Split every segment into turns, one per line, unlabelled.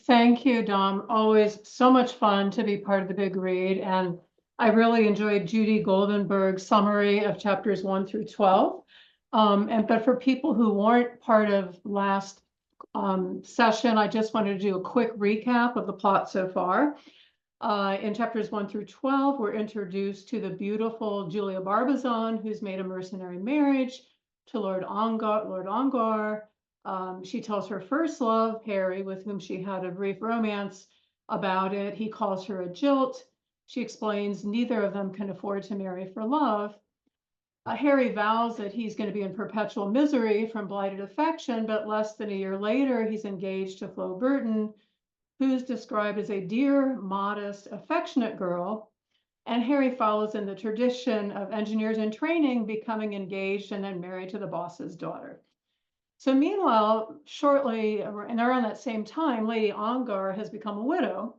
Thank you, Dom. Always so much fun to be part of the big read. And I really enjoyed Judy Goldenberg's summary of chapters 1 through 12. But for people who weren't part of last session, I just wanted to do a quick recap of the plot so far. In chapters 1 through 12, we're introduced to the beautiful Julia Barbizon, who's made a mercenary marriage to Lord Ongar. She tells her first love, Harry, with whom she had a brief romance, about it. He calls her a jilt. She explains neither of them can afford to marry for love. Harry vows that he's going to be in perpetual misery from blighted affection, but less than a year later, he's engaged to Flo Burton, who's described as a dear, modest, affectionate girl. And Harry follows in the tradition of engineers in training becoming engaged and then married to the boss's daughter. So meanwhile, shortly, and around that same time, Lady Ongar has become a widow.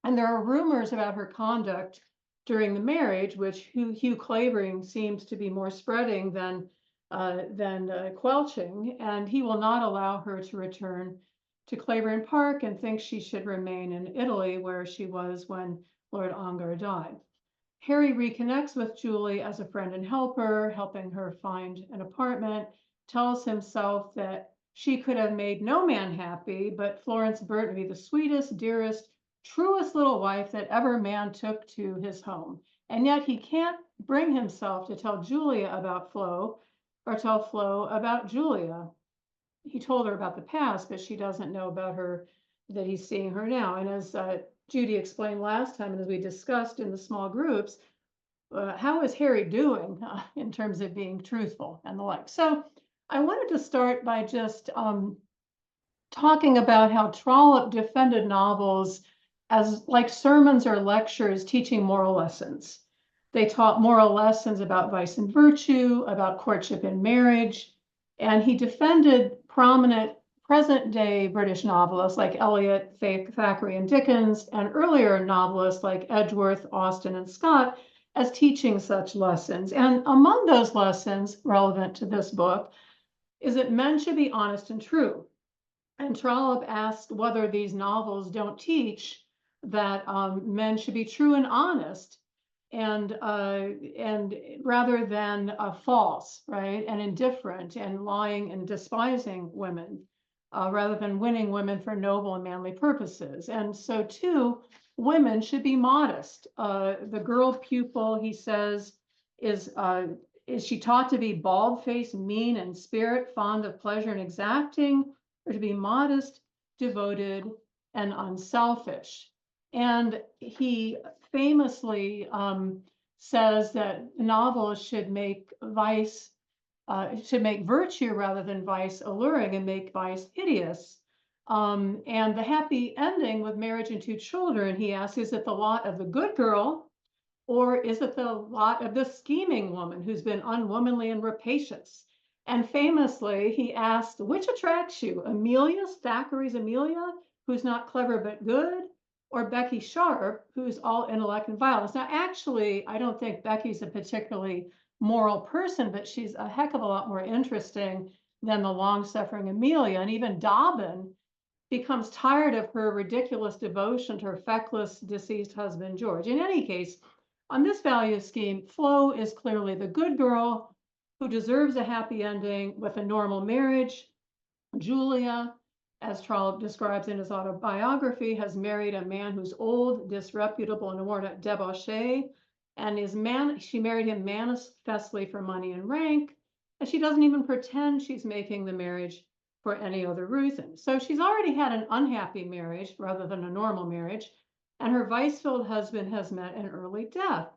And there are rumors about her conduct during the marriage, which Hugh Clavering seems to be more spreading than quelching. And he will not allow her to return to Clavering Park and thinks she should remain in Italy, where she was when Lord Ongar died. Harry reconnects with Julie as a friend and helper, helping her find an apartment, tells himself that she could have made no man happy, but Florence Burton would be the sweetest, dearest, truest little wife that ever man took to his home. And yet he can't bring himself to tell Julia about Flo or tell Flo about Julia. He told her about the past, but she doesn't know about her, that he's seeing her now. And as Judy explained last time, and as we discussed in the small groups, how is Harry doing in terms of being truthful and the like? So I wanted to start by just talking about how Trollope defended novels as like sermons or lectures teaching moral lessons. They taught moral lessons about vice and virtue, about courtship and marriage, and he defended prominent present-day British novelists like Eliot, Thackeray, and Dickens, and earlier novelists like Edgeworth, Austen, and Scott as teaching such lessons. And among those lessons relevant to this book is that men should be honest and true. And Trollope asked whether these novels don't teach that men should be true and honest, and rather than false, right, and indifferent and lying and despising women, rather than winning women for noble and manly purposes. And so too, women should be modest. The girl pupil, he says, is she taught to be bald-faced, mean in spirit, fond of pleasure and exacting, or to be modest, devoted, and unselfish? And he famously says that novels should make virtue rather than vice alluring and make vice hideous. And the happy ending with marriage and 2 children, he asks, is it the lot of the good girl, or is it the lot of the scheming woman who's been unwomanly and rapacious? And famously, he asked, which attracts you, Amelia, Thackeray's Amelia, who's not clever but good, or Becky Sharp, who's all intellect and violence? Now, actually, I don't think Becky's a particularly moral person, but she's a heck of a lot more interesting than the long-suffering Amelia. And even Dobbin becomes tired of her ridiculous devotion to her feckless deceased husband, George. In any case, on this value scheme, Flo is clearly the good girl who deserves a happy ending with a normal marriage. Julia, as Trollope describes in his autobiography, has married a man who's old, disreputable, and more debauchee, and she married him manifestly for money and rank, and she doesn't even pretend she's making the marriage for any other reason. So she's already had an unhappy marriage rather than a normal marriage, and her vice-filled husband has met an early death.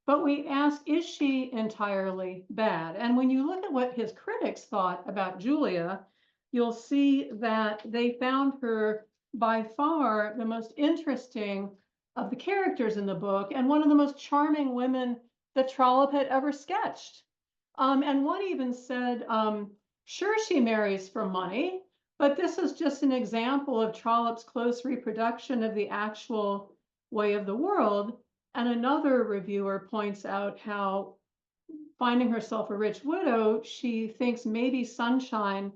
But we ask, is she entirely bad? And when you look at what his critics thought about Julia, you'll see that they found her by far the most interesting of the characters in the book and one of the most charming women that Trollope had ever sketched. And one even said, sure, she marries for money, but this is just an example of Trollope's close reproduction of the actual way of the world. And another reviewer points out how, finding herself a rich widow, she thinks maybe sunshine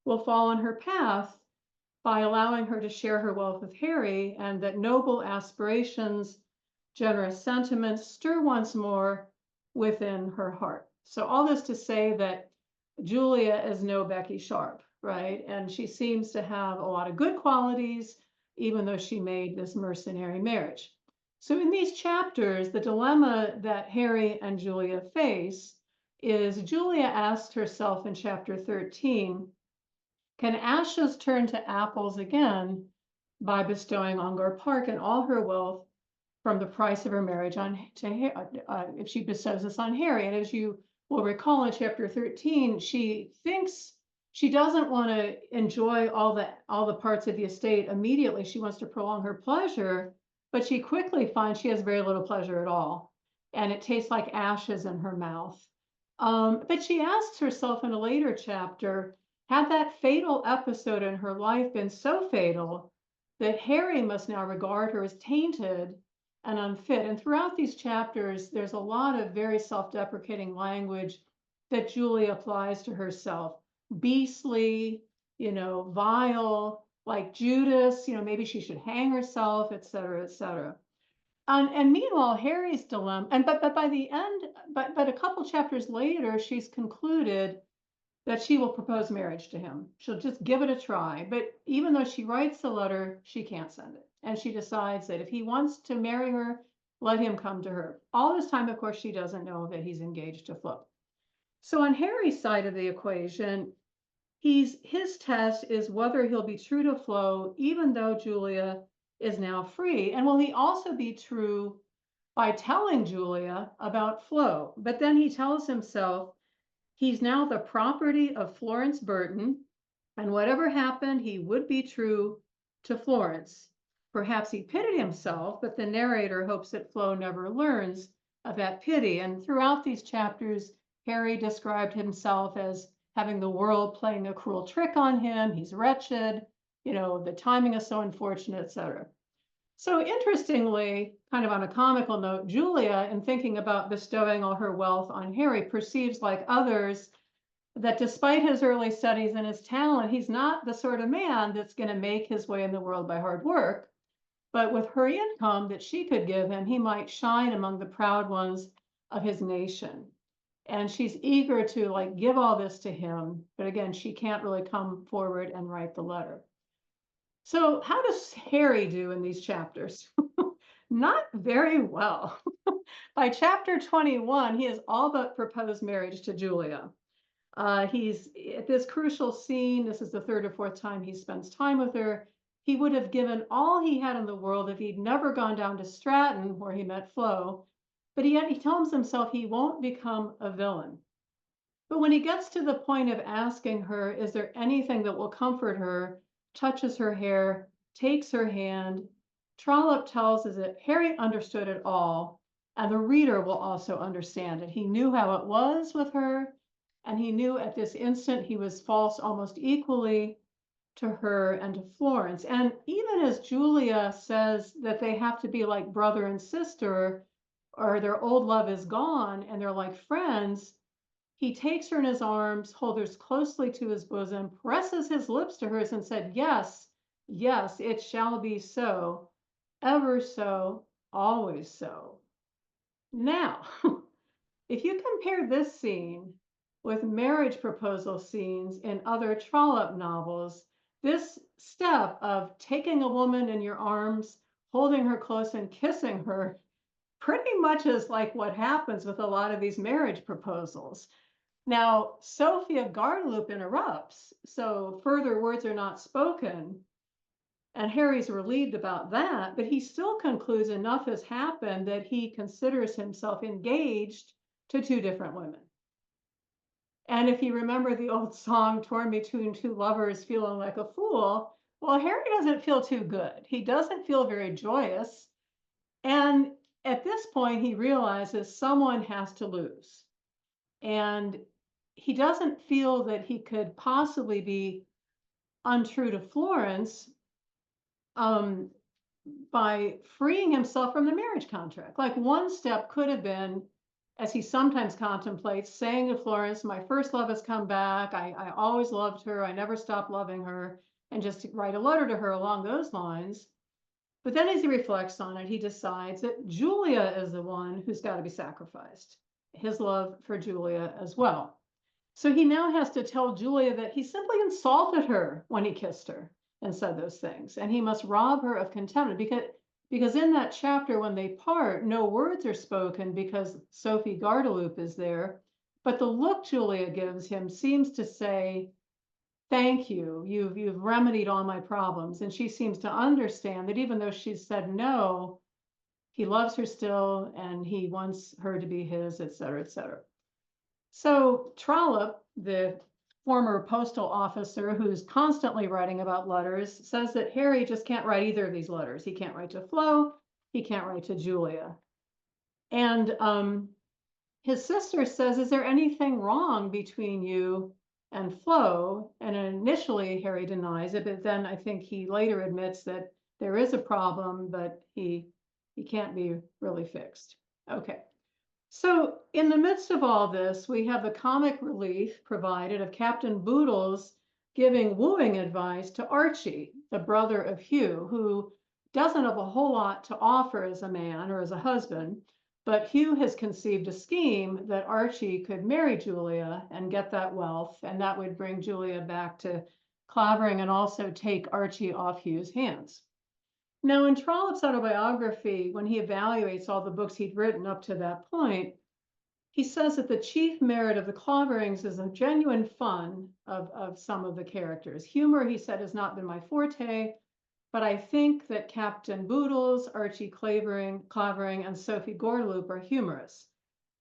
will fall on her path by allowing her to share her wealth with Harry, and that noble aspirations, generous sentiments stir once more within her heart. So all this to say that Julia is no Becky Sharp, right? And she seems to have a lot of good qualities, even though she made this mercenary marriage. So in these chapters, the dilemma that Harry and Julia face is Julia asks herself in chapter 13, can ashes turn to apples again by bestowing Ongar Park and all her wealth from the price of her marriage on to if she bestows this on Harry? And as you will recall in chapter 13, she thinks she doesn't want to enjoy all the parts of the estate immediately. She wants to prolong her pleasure, but she quickly finds she has very little pleasure at all, and it tastes like ashes in her mouth. But she asks herself in a later chapter, had that fatal episode in her life been so fatal that Harry must now regard her as tainted and unfit? And throughout these chapters, there's a lot of very self-deprecating language that Julia applies to herself. Beastly, vile, like Judas, maybe she should hang herself, et cetera, et cetera. And meanwhile, Harry's dilemma, but by the end, but a couple chapters later, she's concluded that she will propose marriage to him. She'll just give it a try. But even though she writes the letter, she can't send it. And she decides that if he wants to marry her, let him come to her. All this time, of course, she doesn't know that he's engaged to Flo. So on Harry's side of the equation, his test is whether he'll be true to Flo, even though Julia is now free. And will he also be true by telling Julia about Flo? But then he tells himself, he's now the property of Florence Burton, and whatever happened, he would be true to Florence. Perhaps he pitied himself, but the narrator hopes that Flo never learns of that pity. And throughout these chapters, Harry described himself as having the world playing a cruel trick on him. He's wretched, the timing is so unfortunate, etc. So interestingly, kind of on a comical note, Julia, in thinking about bestowing all her wealth on Harry, perceives, like others, that despite his early studies and his talent, he's not the sort of man that's going to make his way in the world by hard work. But with her income that she could give him, he might shine among the proud ones of his nation. And she's eager to give all this to him. But again, she can't really come forward and write the letter. So how does Harry do in these chapters? Not very well. By chapter 21, he has all but proposed marriage to Julia. He's at this crucial scene. This is the third or fourth time he spends time with her. He would have given all he had in the world if he'd never gone down to Stratton, where he met Flo. But yet he tells himself he won't become a villain. But when he gets to the point of asking her, is there anything that will comfort her, touches her hair, takes her hand, Trollope tells us that Harry understood it all, and the reader will also understand it. He knew how it was with her, and he knew at this instant he was false almost equally to her and to Florence. And even as Julia says that they have to be like brother and sister, or their old love is gone and they're like friends, he takes her in his arms, holds her closely to his bosom, presses his lips to hers and said, yes, yes, it shall be so, ever so, always so. Now, if you compare this scene with marriage proposal scenes in other Trollope novels, this step of taking a woman in your arms, holding her close and kissing her, pretty much is like what happens with a lot of these marriage proposals. Now, Sophia Gardeloup interrupts, so further words are not spoken, and Harry's relieved about that, but he still concludes enough has happened that he considers himself engaged to two different women. And if you remember the old song, Torn Between Two Lovers, Feeling Like a Fool, well, Harry doesn't feel too good. He doesn't feel very joyous. And at this point, he realizes someone has to lose. And he doesn't feel that he could possibly be untrue to Florence by freeing himself from the marriage contract. Like one step could have been, as he sometimes contemplates, saying to Florence, my first love has come back. I always loved her. I never stopped loving her. and just write a letter to her along those lines. But then as he reflects on it, he decides that Julia is the one who's got to be sacrificed, his love for Julia as well. So he now has to tell Julia that he simply insulted her when he kissed her and said those things, and he must rob her of contentment because in that chapter when they part, no words are spoken because Sophie Gardeloup is there, but the look Julia gives him seems to say, thank you, you've remedied all my problems. And she seems to understand that even though she's said no, he loves her still and he wants her to be his, et cetera, et cetera. So Trollope, the former postal officer who's constantly writing about letters, says that Harry just can't write either of these letters. He can't write to Flo, he can't write to Julia. And his sister says, is there anything wrong between you and Flo? And initially Harry denies it, but then I think he later admits that there is a problem, but he can't be really fixed. Okay. So in the midst of all this, we have the comic relief provided of Captain Boodles giving wooing advice to Archie, the brother of Hugh, who doesn't have a whole lot to offer as a man or as a husband, but Hugh has conceived a scheme that Archie could marry Julia and get that wealth, and that would bring Julia back to Clavering and also take Archie off Hugh's hands. Now, in Trollope's autobiography, when he evaluates all the books he'd written up to that point, he says that the chief merit of the Claverings is a genuine fun of some of the characters. Humor, he said, has not been my forte, but I think that Captain Boodles, Archie Clavering, and Sophie Gordeloup are humorous.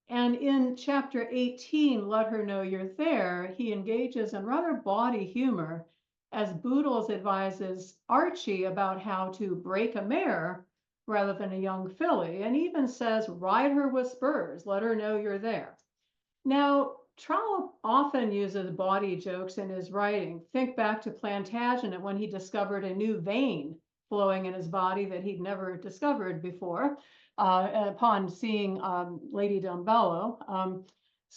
And in chapter 18, Let Her Know You're There, he engages in rather bawdy humor as Boodles advises Archie about how to break a mare rather than a young filly, and even says, ride her with spurs, let her know you're there. Now, Trollope often uses bawdy jokes in his writing. Think back to Plantagenet when he discovered a new vein flowing in his body that he'd never discovered before upon seeing Lady Dumbello.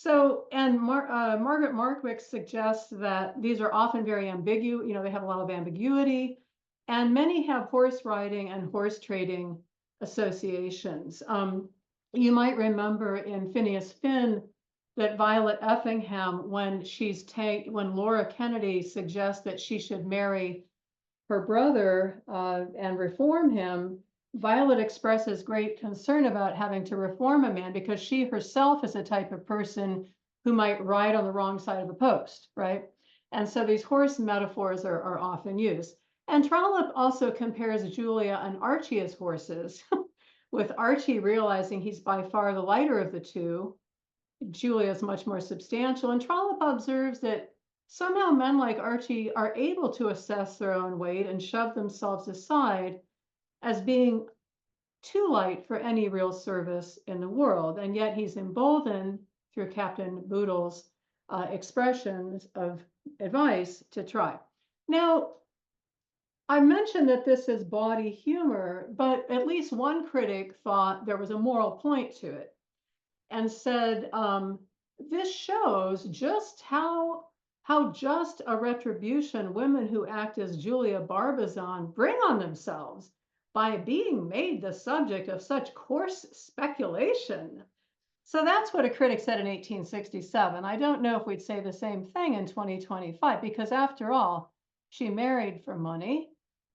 Margaret Markwick suggests that these are often very ambiguous, they have a lot of ambiguity, and many have horse riding and horse trading associations. You might remember in Phineas Finn that Violet Effingham, when Laura Kennedy suggests that she should marry her brother and reform him, Violet expresses great concern about having to reform a man because she herself is a type of person who might ride on the wrong side of the post, right? And so these horse metaphors are often used. And Trollope also compares Julia and Archie as horses, with Archie realizing he's by far the lighter of the two. Julia is much more substantial. And Trollope observes that somehow men like Archie are able to assess their own weight and shove themselves aside as being too light for any real service in the world. And yet he's emboldened through Captain Boodle's expressions of advice to try. Now, I mentioned that this is bawdy humor, but at least one critic thought there was a moral point to it and said, this shows just how just a retribution women who act as Julia Barbizon bring on themselves by being made the subject of such coarse speculation. So that's what a critic said in 1867. I don't know if we'd say the same thing in 2025, because after all, she married for money.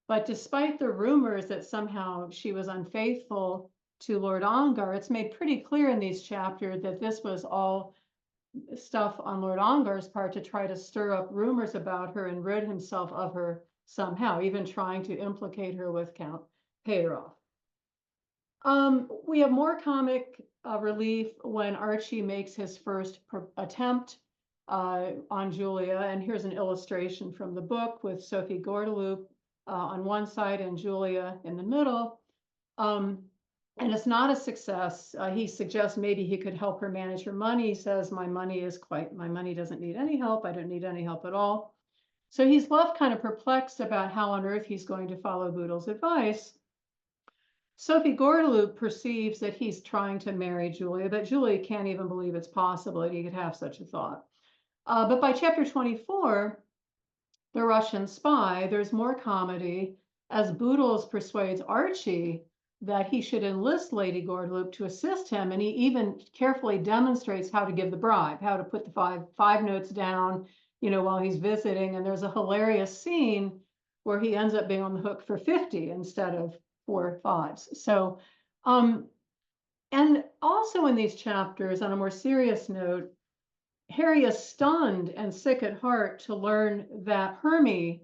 But despite the rumors that somehow she was unfaithful to Lord Ongar, it's made pretty clear in these chapters that this was all stuff on Lord Ongar's part to try to stir up rumors about her and rid himself of her somehow, even trying to implicate her with Count Pateroff. We have more comic relief when Archie makes his first attempt on Julia, and here's an illustration from the book with Sophie Gordeloup on one side and Julia in the middle. And it's not a success. He suggests maybe he could help her manage her money. He says, my money doesn't need any help. I don't need any help at all. So he's left kind of perplexed about how on earth he's going to follow Boodle's advice. Sophie Gordeloup perceives that he's trying to marry Julia, but Julia can't even believe it's possible that he could have such a thought. But by chapter 24, The Russian Spy, there's more comedy as Boodles persuades Archie that he should enlist Lady Gordeloup to assist him, and he even carefully demonstrates how to give the bribe, how to put the five notes down, while he's visiting. And there's a hilarious scene where he ends up being on the hook for 50 instead of 4 5s. So, and also in these chapters, on a more serious note, Harry is stunned and sick at heart to learn that Hermie,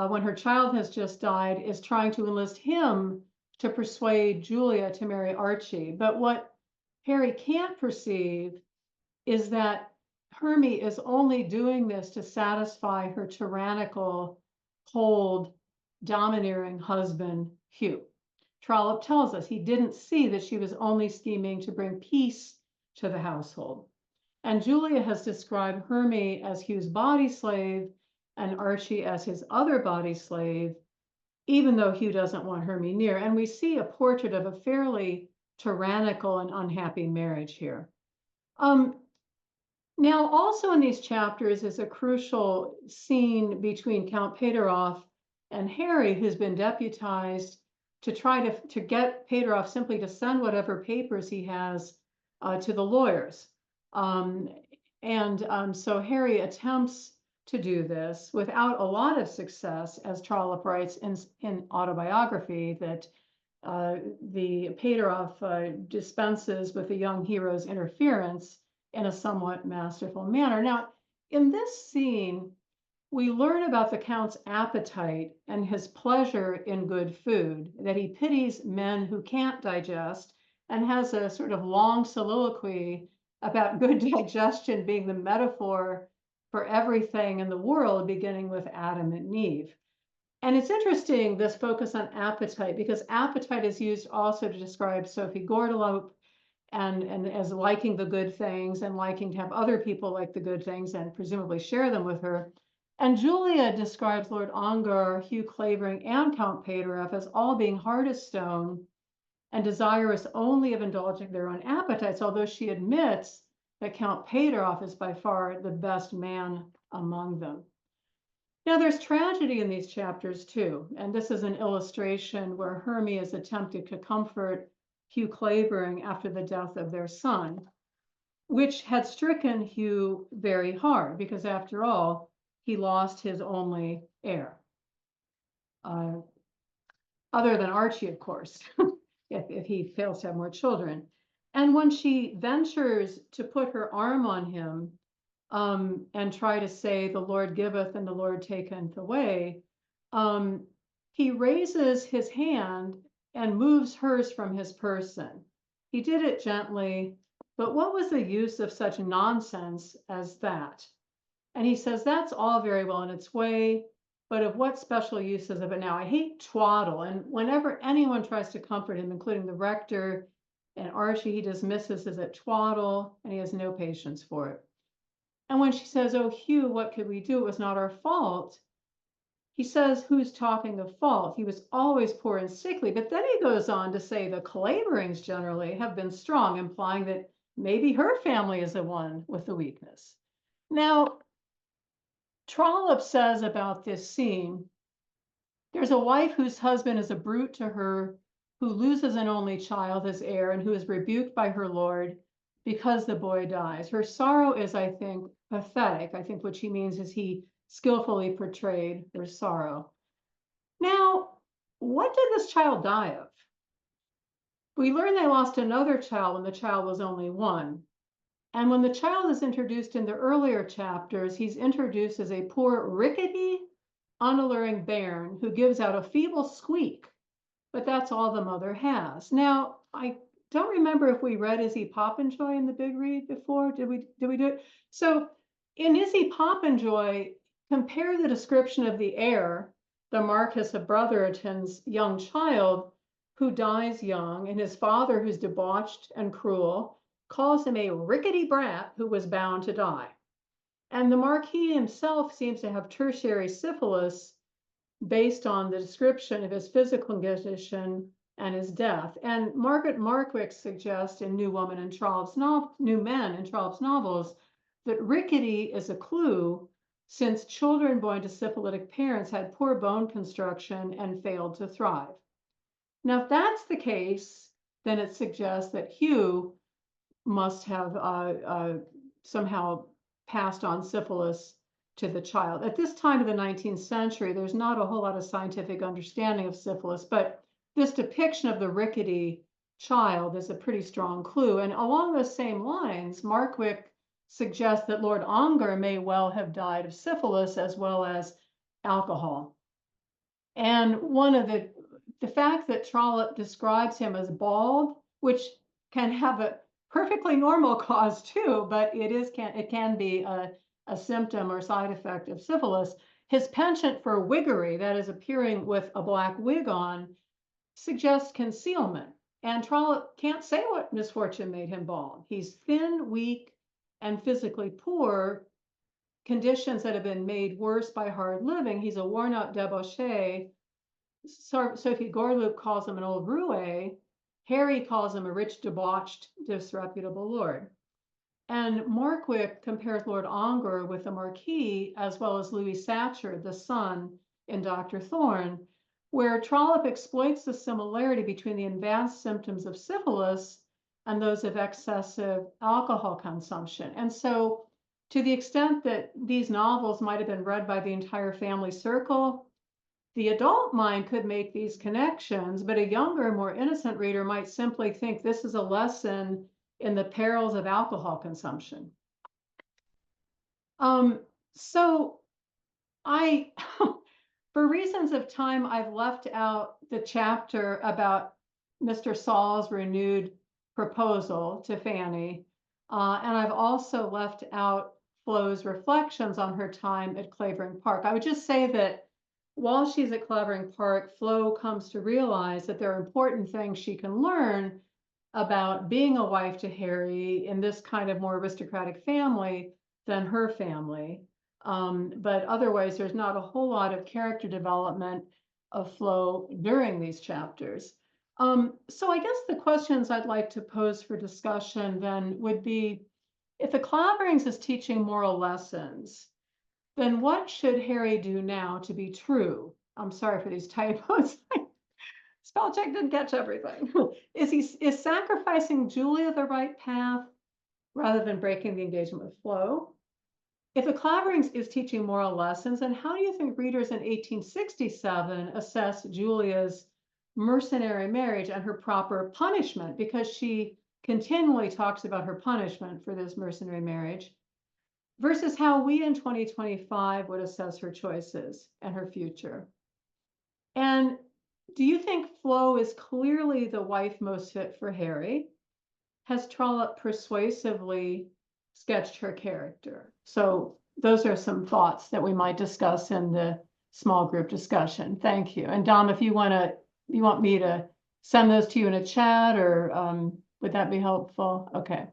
when her child has just died, is trying to enlist him to persuade Julia to marry Archie. But what Harry can't perceive is that Hermie is only doing this to satisfy her tyrannical, cold, domineering husband, Hugh. Trollope tells us he didn't see that she was only scheming to bring peace to the household. And Julia has described Hermie as Hugh's body slave and Archie as his other body slave, even though Hugh doesn't want Hermie near. And we see a portrait of a fairly tyrannical and unhappy marriage here. Now, also in these chapters is a crucial scene between Count Pateroff and Harry, who's been deputized to try to get Pateroff simply to send whatever papers he has to the lawyers. So Harry attempts to do this without a lot of success, as Trollope writes in autobiography, that the Pateroff dispenses with the young hero's interference in a somewhat masterful manner. Now, in this scene, we learn about the Count's appetite and his pleasure in good food, that he pities men who can't digest, and has a sort of long soliloquy about good digestion being the metaphor for everything in the world, beginning with Adam and Eve. And it's interesting, this focus on appetite, because appetite is used also to describe Sophie Gordeloup and as liking the good things and liking to have other people like the good things and presumably share them with her. And Julia describes Lord Ongar, Hugh Clavering, and Count Pateroff as all being hard as stone and desirous only of indulging their own appetites, although she admits that Count Pateroff is by far the best man among them. Now, there's tragedy in these chapters too, and this is an illustration where Hermie is attempting to comfort Hugh Clavering after the death of their son, which had stricken Hugh very hard, because after all, he lost his only heir. Other than Archie, of course, if he fails to have more children. And when she ventures to put her arm on him and try to say, the Lord giveth and the Lord taketh away, he raises his hand and moves hers from his person. He did it gently, but what was the use of such nonsense as that? And he says, that's all very well in its way, but of what special use is of it now? I hate twaddle. And whenever anyone tries to comfort him, including the rector and Archie, he dismisses as a twaddle, and he has no patience for it. And when she says, oh, Hugh, what could we do? It was not our fault. He says, who's talking of fault? He was always poor and sickly. But then he goes on to say the Claverings generally have been strong, implying that maybe her family is the one with the weakness. Now, Trollope says about this scene, there's a wife whose husband is a brute to her, who loses an only child as heir, and who is rebuked by her lord because the boy dies. Her sorrow is, I think, pathetic. I think what she means is he skillfully portrayed her sorrow. Now, what did this child die of? We learn they lost another child when the child was only 1. And when the child is introduced in the earlier chapters, he's introduced as a poor, rickety, unalluring bairn who gives out a feeble squeak, but that's all the mother has. Now, I don't remember if we read Izzy Poppinjoy in the Big Read before. Did we do it? So in Izzy Poppinjoy, compare the description of the heir, the Marquis of Brotherton's young child, who dies young, and his father, who's debauched and cruel, calls him a rickety brat who was bound to die. And the Marquis himself seems to have tertiary syphilis based on the description of his physical condition and his death. And Margaret Markwick suggests in New Men in Trollope's novels that rickety is a clue since children born to syphilitic parents had poor bone construction and failed to thrive. Now, if that's the case, then it suggests that Hugh must have somehow passed on syphilis to the child. At this time of the 19th century, there's not a whole lot of scientific understanding of syphilis, but this depiction of the rickety child is a pretty strong clue. And along those same lines, Markwick suggests that Lord Ongar may well have died of syphilis as well as alcohol. And one of the fact that Trollope describes him as bald, which can have a perfectly normal cause too, but it can be a symptom or side effect of syphilis. His penchant for wiggery, that is appearing with a black wig on, suggests concealment. And Trollope can't say what misfortune made him bald. He's thin, weak, and physically poor, conditions that have been made worse by hard living. He's a worn-out debauchee. Sophie Gorloop calls him an old roue. Harry calls him a rich, debauched, disreputable lord. And Markwick compares Lord Ongar with the Marquis, as well as Louis Satchard, the son, in Dr. Thorne, where Trollope exploits the similarity between the advanced symptoms of syphilis and those of excessive alcohol consumption. And so, to the extent that these novels might have been read by the entire family circle, the adult mind could make these connections, but a younger, more innocent reader might simply think this is a lesson in the perils of alcohol consumption. So I, for reasons of time, I've left out the chapter about Mr. Saul's renewed proposal to Fanny, and I've also left out Flo's reflections on her time at Clavering Park. I would just say that while she's at Clavering Park, Flo comes to realize that there are important things she can learn about being a wife to Harry in this kind of more aristocratic family than her family. But otherwise, there's not a whole lot of character development of Flo during these chapters. So I guess the questions I'd like to pose for discussion then would be, if the Claverings is teaching moral lessons, then what should Harry do now to be true? I'm sorry for these typos. Spell check didn't catch everything. Is sacrificing Julia the right path rather than breaking the engagement with Flo? If the Claverings is teaching moral lessons, then how do you think readers in 1867 assess Julia's mercenary marriage and her proper punishment? Because she continually talks about her punishment for this mercenary marriage, versus how we in 2025 would assess her choices and her future. And do you think Flo is clearly the wife most fit for Harry? Has Trollope persuasively sketched her character? So those are some thoughts that we might discuss in the small group discussion. Thank you. And Dom, if you want me to send those to you in a chat, or would that be helpful? Okay.